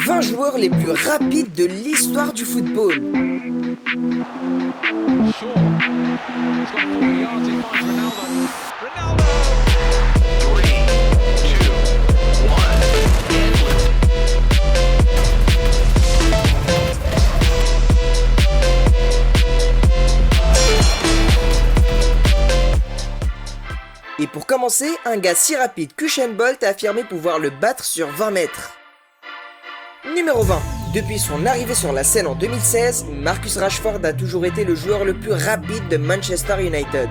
20 joueurs les plus rapides de l'histoire du football. Et pour commencer, un gars si rapide qu'Usain Bolt a affirmé pouvoir le battre sur 20 mètres. Numéro 20. Depuis son arrivée sur la scène en 2016, Marcus Rashford a toujours été le joueur le plus rapide de Manchester United.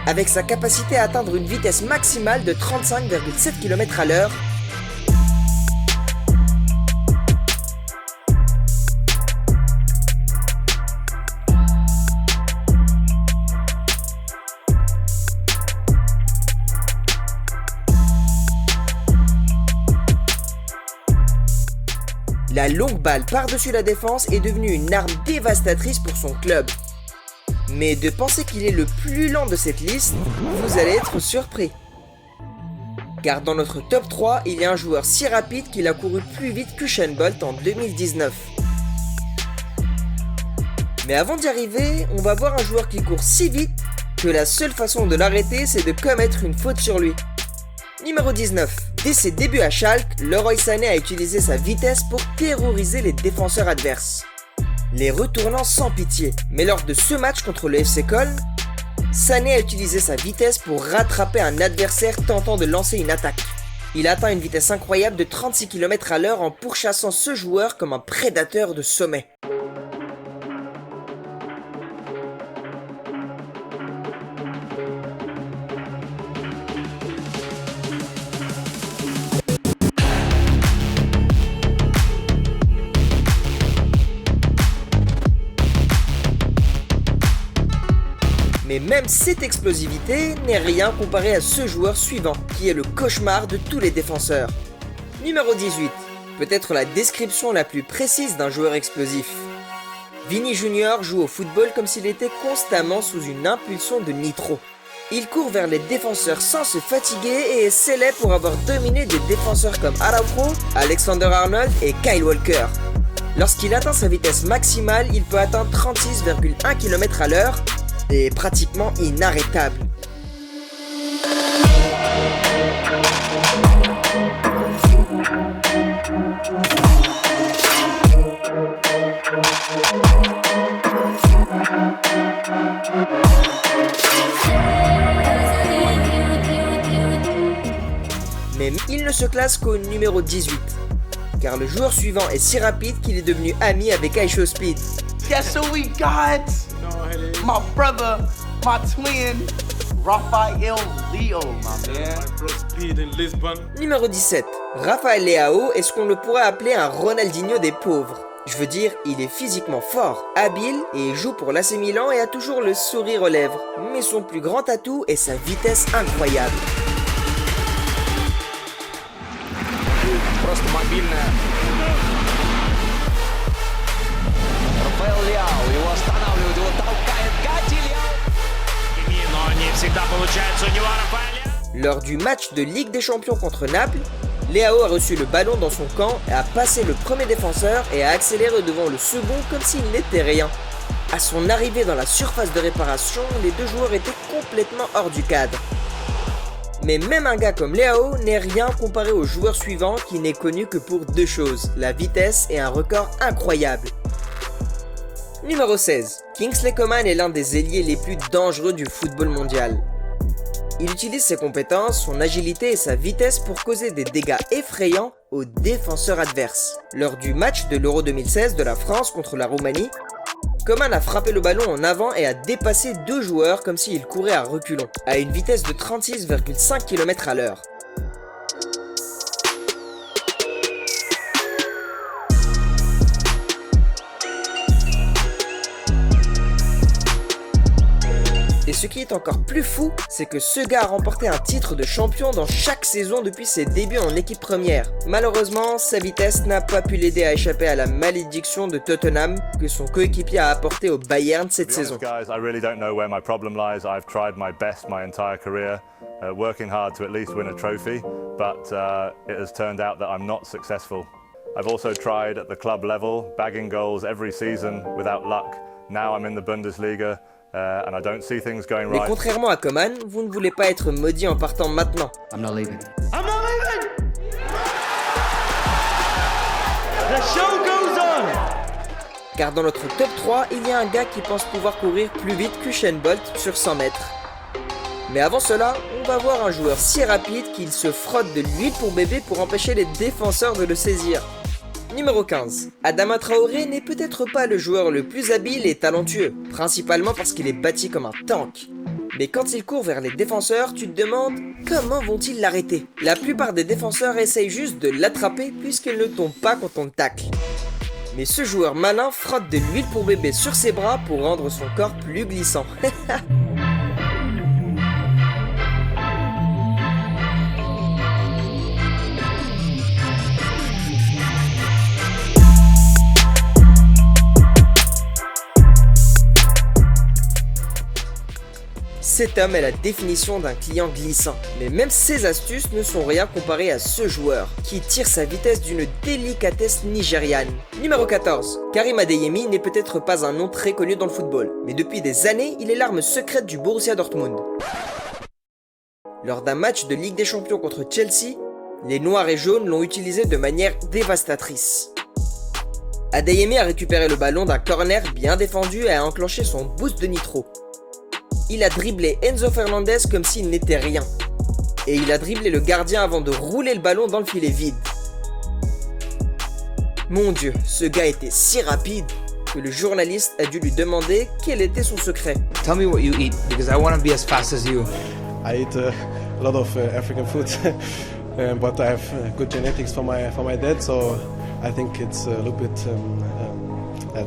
Avec sa capacité à atteindre une vitesse maximale de 35,7 km/h, la longue balle par-dessus la défense est devenue une arme dévastatrice pour son club. Mais de penser qu'il est le plus lent de cette liste, vous allez être surpris. Car dans notre top 3, il y a un joueur si rapide qu'il a couru plus vite qu'Usain Bolt en 2019. Mais avant d'y arriver, on va voir un joueur qui court si vite que la seule façon de l'arrêter, c'est de commettre une faute sur lui. Numéro 19. Dès ses débuts à Schalke, Leroy Sané a utilisé sa vitesse pour terroriser les défenseurs adverses, les retournant sans pitié. Mais lors de ce match contre le FC Köln, Sané a utilisé sa vitesse pour rattraper un adversaire tentant de lancer une attaque. Il a atteint une vitesse incroyable de 36 km/h en pourchassant ce joueur comme un prédateur de sommet. Mais même cette explosivité n'est rien comparé à ce joueur suivant, qui est le cauchemar de tous les défenseurs. Numéro 18. Peut-être la description la plus précise d'un joueur explosif. Vini Junior joue au football comme s'il était constamment sous une impulsion de nitro. Il court vers les défenseurs sans se fatiguer et est célèbre pour avoir dominé des défenseurs comme Araujo, Alexander Arnold et Kyle Walker. Lorsqu'il atteint sa vitesse maximale, il peut atteindre 36,1 km/h, et pratiquement inarrêtable. Mais il ne se classe qu'au numéro 18, car le joueur suivant est si rapide qu'il est devenu ami avec iShowSpeed. Guess who we got? My brother, my twin, Rafael Leo, my man. Numéro 17. Rafael Leao est ce qu'on le pourrait appeler un Ronaldinho des pauvres. Je veux dire, il est physiquement fort, habile et joue pour l'AC Milan et a toujours le sourire aux lèvres. Mais son plus grand atout est sa vitesse incroyable. Lors du match de Ligue des Champions contre Naples, Leao a reçu le ballon dans son camp, a passé le premier défenseur et a accéléré devant le second comme s'il n'était rien. À son arrivée dans la surface de réparation, les deux joueurs étaient complètement hors du cadre. Mais même un gars comme Leao n'est rien comparé au joueur suivant qui n'est connu que pour deux choses, la vitesse et un record incroyable. Numéro 16. Kingsley Coman est l'un des ailiers les plus dangereux du football mondial. Il utilise ses compétences, son agilité et sa vitesse pour causer des dégâts effrayants aux défenseurs adverses. Lors du match de l'Euro 2016 de la France contre la Roumanie, Coman a frappé le ballon en avant et a dépassé deux joueurs comme s'il courait à reculons, à une vitesse de 36,5 km/h. Et ce qui est encore plus fou, c'est que ce gars a remporté un titre de champion dans chaque saison depuis ses débuts en équipe première. Malheureusement, sa vitesse n'a pas pu l'aider à échapper à la malédiction de Tottenham que son coéquipier a apporté au Bayern cette saison. Guys, I really don't know where my problem lies. I've tried my best my entire career, working hard to at least win a trophy, but it has turned out that I'm not successful. I've also tried at the club level, bagging goals every season without luck. Now I'm in the Bundesliga and I don't see things going right. Mais contrairement à Coman, vous ne voulez pas être maudit en partant maintenant. I'm not leaving. I'm not leaving! The show goes on! Car dans notre top 3, il y a un gars qui pense pouvoir courir plus vite qu'Usain Bolt sur 100 mètres. Mais avant cela, on va voir un joueur si rapide qu'il se frotte de l'huile pour bébé pour empêcher les défenseurs de le saisir. Numéro 15. Adama Traoré n'est peut-être pas le joueur le plus habile et talentueux, principalement parce qu'il est bâti comme un tank. Mais quand il court vers les défenseurs, tu te demandes comment vont-ils l'arrêter. La plupart des défenseurs essayent juste de l'attraper puisqu'il ne tombe pas quand on le tacle. Mais ce joueur malin frotte de l'huile pour bébé sur ses bras pour rendre son corps plus glissant. Cet homme est la définition d'un client glissant, mais même ses astuces ne sont rien comparées à ce joueur, qui tire sa vitesse d'une délicatesse nigériane. Numéro 14. Karim Adeyemi n'est peut-être pas un nom très connu dans le football, mais depuis des années, il est l'arme secrète du Borussia Dortmund. Lors d'un match de Ligue des Champions contre Chelsea, les Noirs et Jaunes l'ont utilisé de manière dévastatrice. Adeyemi a récupéré le ballon d'un corner bien défendu et a enclenché son boost de nitro. Il a dribblé Enzo Fernandez comme s'il n'était rien. Et il a dribblé le gardien avant de rouler le ballon dans le filet vide. Mon Dieu, ce gars était si rapide que le journaliste a dû lui demander quel était son secret. Tell me what you eat, because I want to be as fast as you. I eat a lot of African food, but I have good genetics for my dad, so I think it's a little bit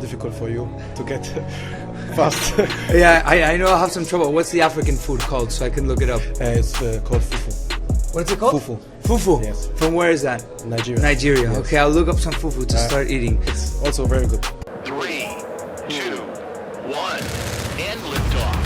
difficult for you to get fast. Yeah, I know I have some trouble. What's the African food called, so I can look it up? It's called fufu. What's it called? Fufu. Fufu? Yes. From where is that? Nigeria. Nigeria. Yes. Okay, I'll look up some fufu to start eating. It's also very good. 3, 2, 1, and liftoff.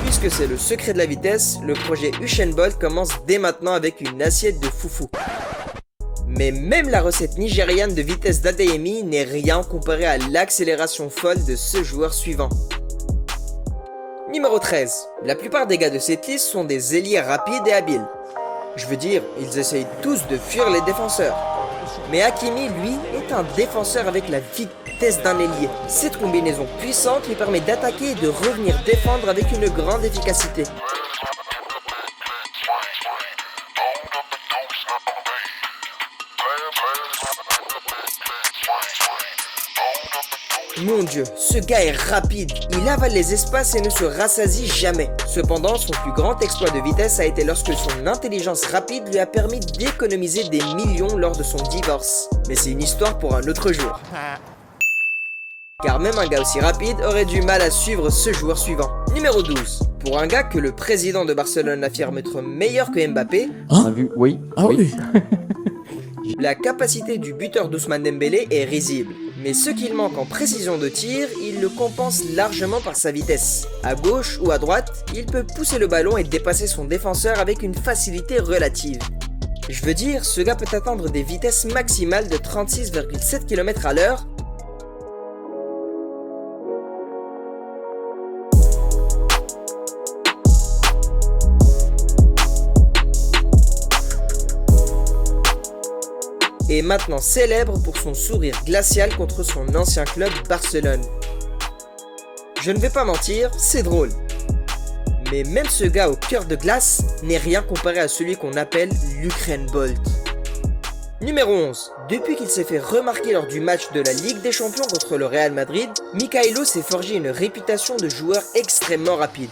Puisque c'est le secret de la vitesse, le projet Usain Bolt commence dès maintenant avec une assiette de foufou. Mais même la recette nigériane de vitesse d'Adeyemi n'est rien comparée à l'accélération folle de ce joueur suivant. Numéro 13. La plupart des gars de cette liste sont des ailiers rapides et habiles. Je veux dire, ils essayent tous de fuir les défenseurs. Mais Hakimi, lui, est un défenseur avec la vitesse d'un ailier. Cette combinaison puissante lui permet d'attaquer et de revenir défendre avec une grande efficacité. Mon Dieu, ce gars est rapide, il avale les espaces et ne se rassasie jamais. Cependant, son plus grand exploit de vitesse a été lorsque son intelligence rapide lui a permis d'économiser des millions lors de son divorce. Mais c'est une histoire pour un autre jour. Car même un gars aussi rapide aurait du mal à suivre ce joueur suivant. Numéro 12. Pour un gars que le président de Barcelone affirme être meilleur que Mbappé, Oui. Ah oui. la capacité du buteur d'Ousmane Dembélé est risible. Mais ce qu'il manque en précision de tir, il le compense largement par sa vitesse. À gauche ou à droite, il peut pousser le ballon et dépasser son défenseur avec une facilité relative. Je veux dire, ce gars peut atteindre des vitesses maximales de 36,7 km/h. Et maintenant célèbre pour son sourire glacial contre son ancien club Barcelone. Je ne vais pas mentir, c'est drôle. Mais même ce gars au cœur de glace n'est rien comparé à celui qu'on appelle l'Usain Bolt. Numéro 11. Depuis qu'il s'est fait remarquer lors du match de la Ligue des Champions contre le Real Madrid, Mikhailo s'est forgé une réputation de joueur extrêmement rapide.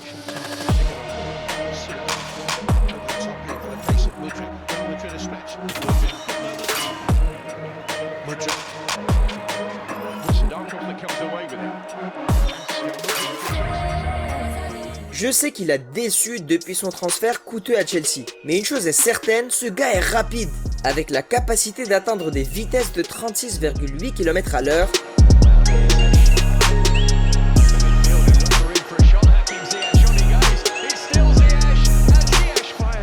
Je sais qu'il a déçu depuis son transfert coûteux à Chelsea, mais une chose est certaine, ce gars est rapide, avec la capacité d'atteindre des vitesses de 36,8 km/h.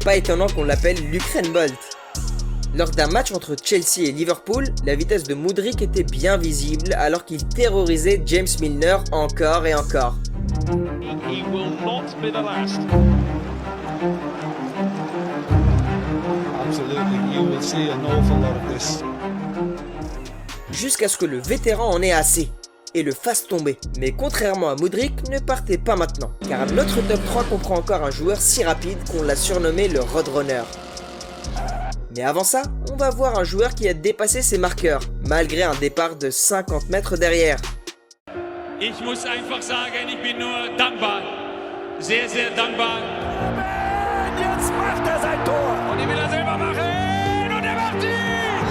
Pas étonnant qu'on l'appelle l'Ukraine Bolt. Lors d'un match entre Chelsea et Liverpool, la vitesse de Mudryk était bien visible alors qu'il terrorisait James Milner encore et encore. He will not be the last. Absolutely, you will see an awful lot of this. Jusqu'à ce que le vétéran en ait assez et le fasse tomber. Mais contrairement à Mudryk, ne partez pas maintenant, car notre top 3 comprend encore un joueur si rapide qu'on l'a surnommé le Roadrunner. Mais avant ça, on va voir un joueur qui a dépassé ses marqueurs, malgré un départ de 50 mètres derrière. Ich muss einfach sagen, ich bin nur dankbar. Sehr, sehr dankbar. Robben, jetzt macht er sein Tor. Und ich will das selber machen. Und er macht ihn.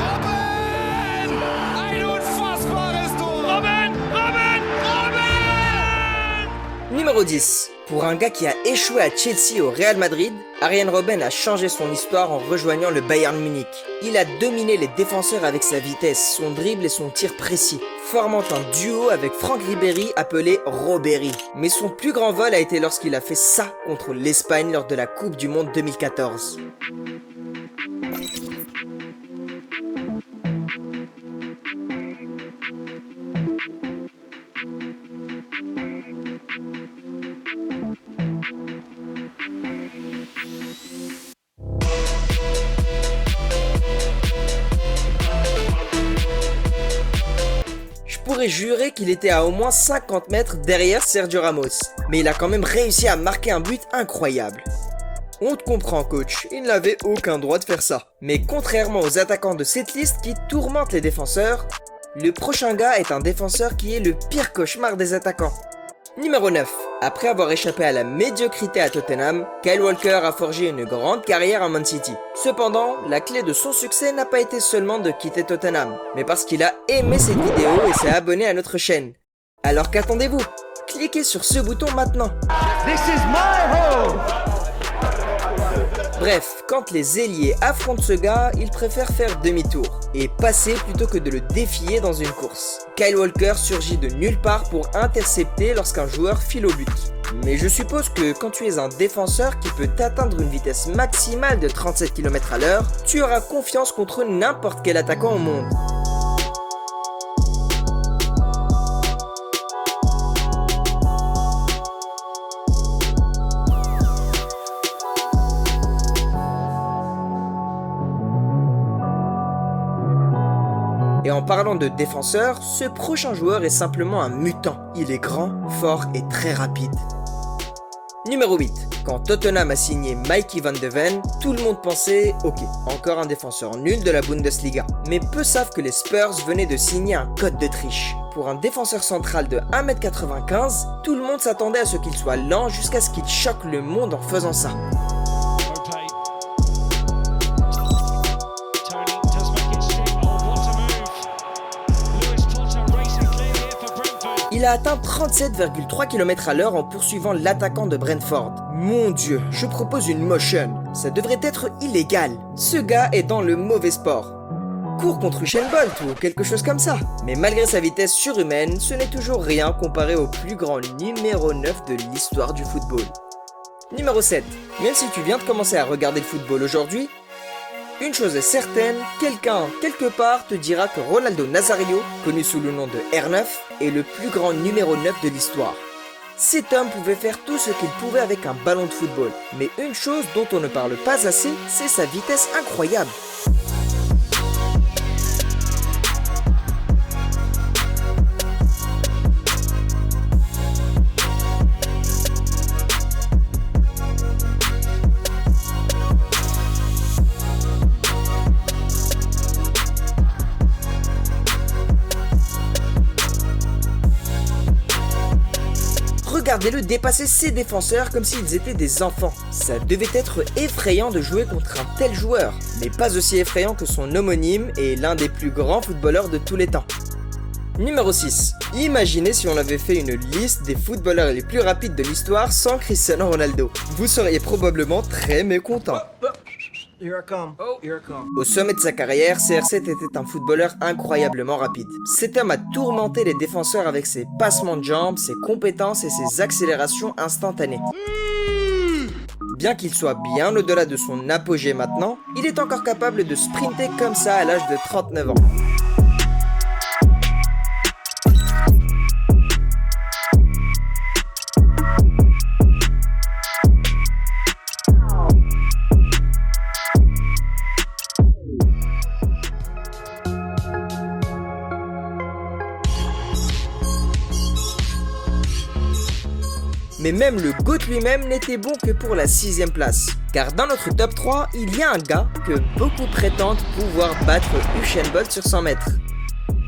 Robben! Ein unfassbares Tor. Robben! Robben! Robben! Numéro 10. Pour un gars qui a échoué à Chelsea au Real Madrid, Arjen Robben a changé son histoire en rejoignant le Bayern Munich. Il a dominé les défenseurs avec sa vitesse, son dribble et son tir précis, formant un duo avec Franck Ribéry appelé Robéry. Mais son plus grand vol a été lorsqu'il a fait ça contre l'Espagne lors de la Coupe du Monde 2014. Je pourrais jurer qu'il était à au moins 50 mètres derrière Sergio Ramos, mais il a quand même réussi à marquer un but incroyable. On te comprend coach, il n'avait aucun droit de faire ça. Mais contrairement aux attaquants de cette liste qui tourmentent les défenseurs, le prochain gars est un défenseur qui est le pire cauchemar des attaquants. Numéro 9. Après avoir échappé à la médiocrité à Tottenham, Kyle Walker a forgé une grande carrière à Man City. Cependant, la clé de son succès n'a pas été seulement de quitter Tottenham, mais parce qu'il a aimé cette vidéo et s'est abonné à notre chaîne. Alors qu'attendez-vous? Cliquez sur ce bouton maintenant. This is my home. Bref, quand les ailiers affrontent ce gars, ils préfèrent faire demi-tour et passer plutôt que de le défier dans une course. Kyle Walker surgit de nulle part pour intercepter lorsqu'un joueur file au but. Mais je suppose que quand tu es un défenseur qui peut atteindre une vitesse maximale de 37 km/h, tu auras confiance contre n'importe quel attaquant au monde. Et en parlant de défenseur, ce prochain joueur est simplement un mutant. Il est grand, fort et très rapide. Numéro 8. Quand Tottenham a signé Mikey van de Ven, tout le monde pensait « Ok, encore un défenseur nul de la Bundesliga ». Mais peu savent que les Spurs venaient de signer un code de triche. Pour un défenseur central de 1m95, tout le monde s'attendait à ce qu'il soit lent jusqu'à ce qu'il choque le monde en faisant ça. Il a atteint 37,3 km/h en poursuivant l'attaquant de Brentford. Mon dieu, je propose une motion. Ça devrait être illégal. Ce gars est dans le mauvais sport. Court contre Usain Bolt ou quelque chose comme ça. Mais malgré sa vitesse surhumaine, ce n'est toujours rien comparé au plus grand numéro 9 de l'histoire du football. Numéro 7. Même si tu viens de commencer à regarder le football aujourd'hui, une chose est certaine, quelqu'un, quelque part, te dira que Ronaldo Nazario, connu sous le nom de R9, est le plus grand numéro 9 de l'histoire. Cet homme pouvait faire tout ce qu'il pouvait avec un ballon de football. Mais une chose dont on ne parle pas assez, c'est sa vitesse incroyable. Regardez-le dépasser ses défenseurs comme s'ils étaient des enfants. Ça devait être effrayant de jouer contre un tel joueur, mais pas aussi effrayant que son homonyme et l'un des plus grands footballeurs de tous les temps. Numéro 6. Imaginez si on avait fait une liste des footballeurs les plus rapides de l'histoire sans Cristiano Ronaldo. Vous seriez probablement très mécontent. Here I come. Oh, here I come. Au sommet de sa carrière, CR7 était un footballeur incroyablement rapide. Cet homme a tourmenté les défenseurs avec ses passements de jambes, ses compétences et ses accélérations instantanées. Bien qu'il soit bien au-delà de son apogée maintenant, il est encore capable de sprinter comme ça à l'âge de 39 ans. Mais même le GOAT lui-même n'était bon que pour la 6ème place. Car dans notre top 3, il y a un gars que beaucoup prétendent pouvoir battre Usain Bolt sur 100 mètres.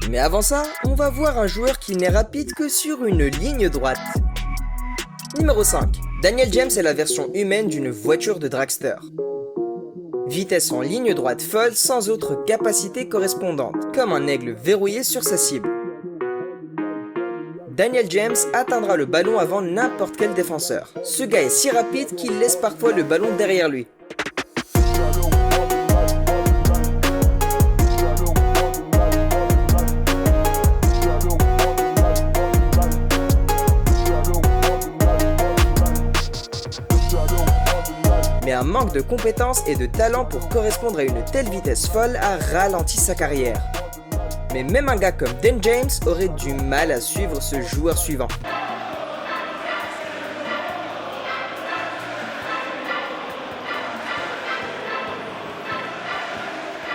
Mais avant ça, on va voir un joueur qui n'est rapide que sur une ligne droite. Numéro 5. Daniel James est la version humaine d'une voiture de dragster. Vitesse en ligne droite folle sans autre capacité correspondante, comme un aigle verrouillé sur sa cible. Daniel James atteindra le ballon avant n'importe quel défenseur. Ce gars est si rapide qu'il laisse parfois le ballon derrière lui. Mais un manque de compétences et de talent pour correspondre à une telle vitesse folle a ralenti sa carrière. Mais même un gars comme Dan James aurait du mal à suivre ce joueur suivant.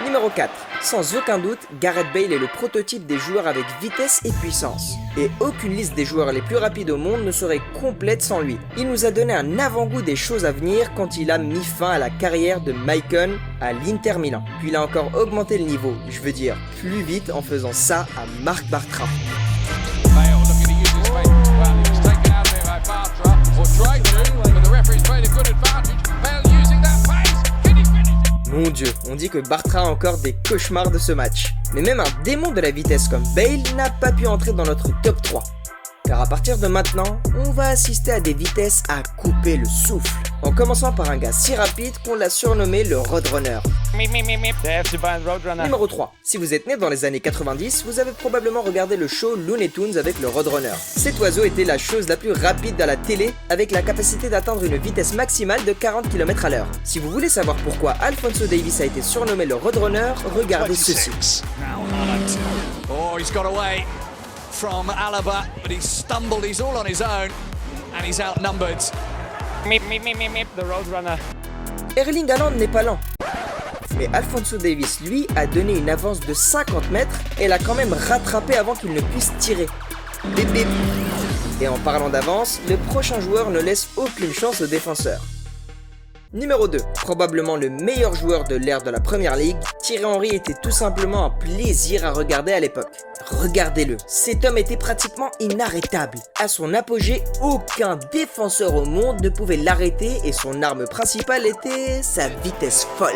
Numéro 4. Sans aucun doute, Gareth Bale est le prototype des joueurs avec vitesse et puissance. Et aucune liste des joueurs les plus rapides au monde ne serait complète sans lui. Il nous a donné un avant-goût des choses à venir quand il a mis fin à la carrière de Maicon à l'Inter Milan. Puis il a encore augmenté le niveau, je veux dire plus vite en faisant ça à Marc Bartra. Mon Dieu, on dit que Bartra a encore des cauchemars de ce match. Mais même un démon de la vitesse comme Bale n'a pas pu entrer dans notre top 3. Car à partir de maintenant, on va assister à des vitesses à couper le souffle. En commençant par un gars si rapide qu'on l'a surnommé le Roadrunner. Numéro 3. Si vous êtes né dans les années 90, vous avez probablement regardé le show Looney Tunes avec le Roadrunner. Cet oiseau était la chose la plus rapide à la télé, avec la capacité d'atteindre une vitesse maximale de 40 km/h. Si vous voulez savoir pourquoi Alphonso Davies a été surnommé le Roadrunner, regardez ceci. Oh, he's got away from Alaba, but he's stumbled, he's all on his own, and he's outnumbered. The Roadrunner. Erling Haaland n'est pas lent. Mais Alphonso Davies, lui, a donné une avance de 50 mètres et l'a quand même rattrapé avant qu'il ne puisse tirer. Bip bip. Et en parlant d'avance, le prochain joueur ne laisse aucune chance aux défenseurs. Numéro 2. Probablement le meilleur joueur de l'ère de la Premier League, Thierry Henry était tout simplement un plaisir à regarder à l'époque. Regardez-le, cet homme était pratiquement inarrêtable. À son apogée, aucun défenseur au monde ne pouvait l'arrêter et son arme principale était sa vitesse folle.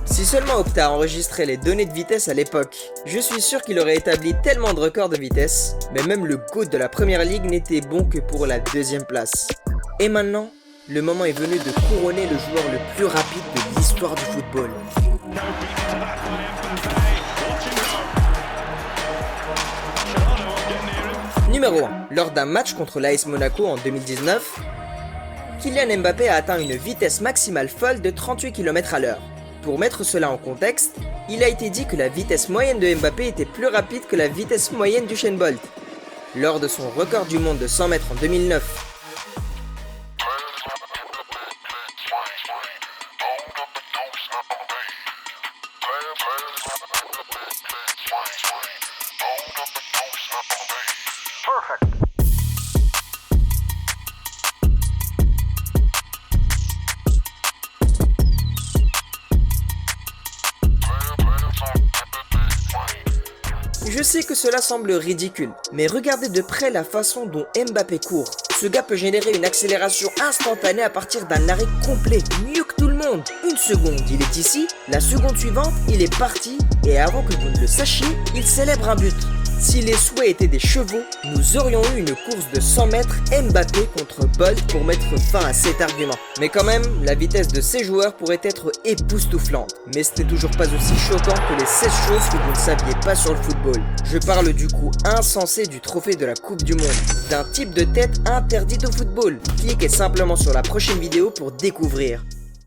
Si seulement Opta enregistrait les données de vitesse à l'époque, je suis sûr qu'il aurait établi tellement de records de vitesse, mais même le GOAT de la Premier League n'était bon que pour la 2ème place. Et maintenant, le moment est venu de couronner le joueur le plus rapide de l'histoire du football. Numéro 1. Lors d'un match contre l'AS Monaco en 2019, Kylian Mbappé a atteint une vitesse maximale folle de 38 km/h. Pour mettre cela en contexte, il a été dit que la vitesse moyenne de Mbappé était plus rapide que la vitesse moyenne d'Usain Bolt. Lors de son record du monde de 100 mètres en 2009, je sais que cela semble ridicule, mais regardez de près la façon dont Mbappé court. Ce gars peut générer une accélération instantanée à partir d'un arrêt complet, mieux que tout le monde. monde. Une seconde, il est ici, la seconde suivante, il est parti, et avant que vous ne le sachiez, il célèbre un but. Si les souhaits étaient des chevaux, nous aurions eu une course de 100 mètres Mbappé contre Bolt pour mettre fin à cet argument. Mais quand même, la vitesse de ces joueurs pourrait être époustouflante. Mais ce n'est toujours pas aussi choquant que les 16 choses que vous ne saviez pas sur le football. Je parle du coup insensé du trophée de la Coupe du Monde, d'un type de tête interdite au football. Cliquez simplement sur la prochaine vidéo pour découvrir.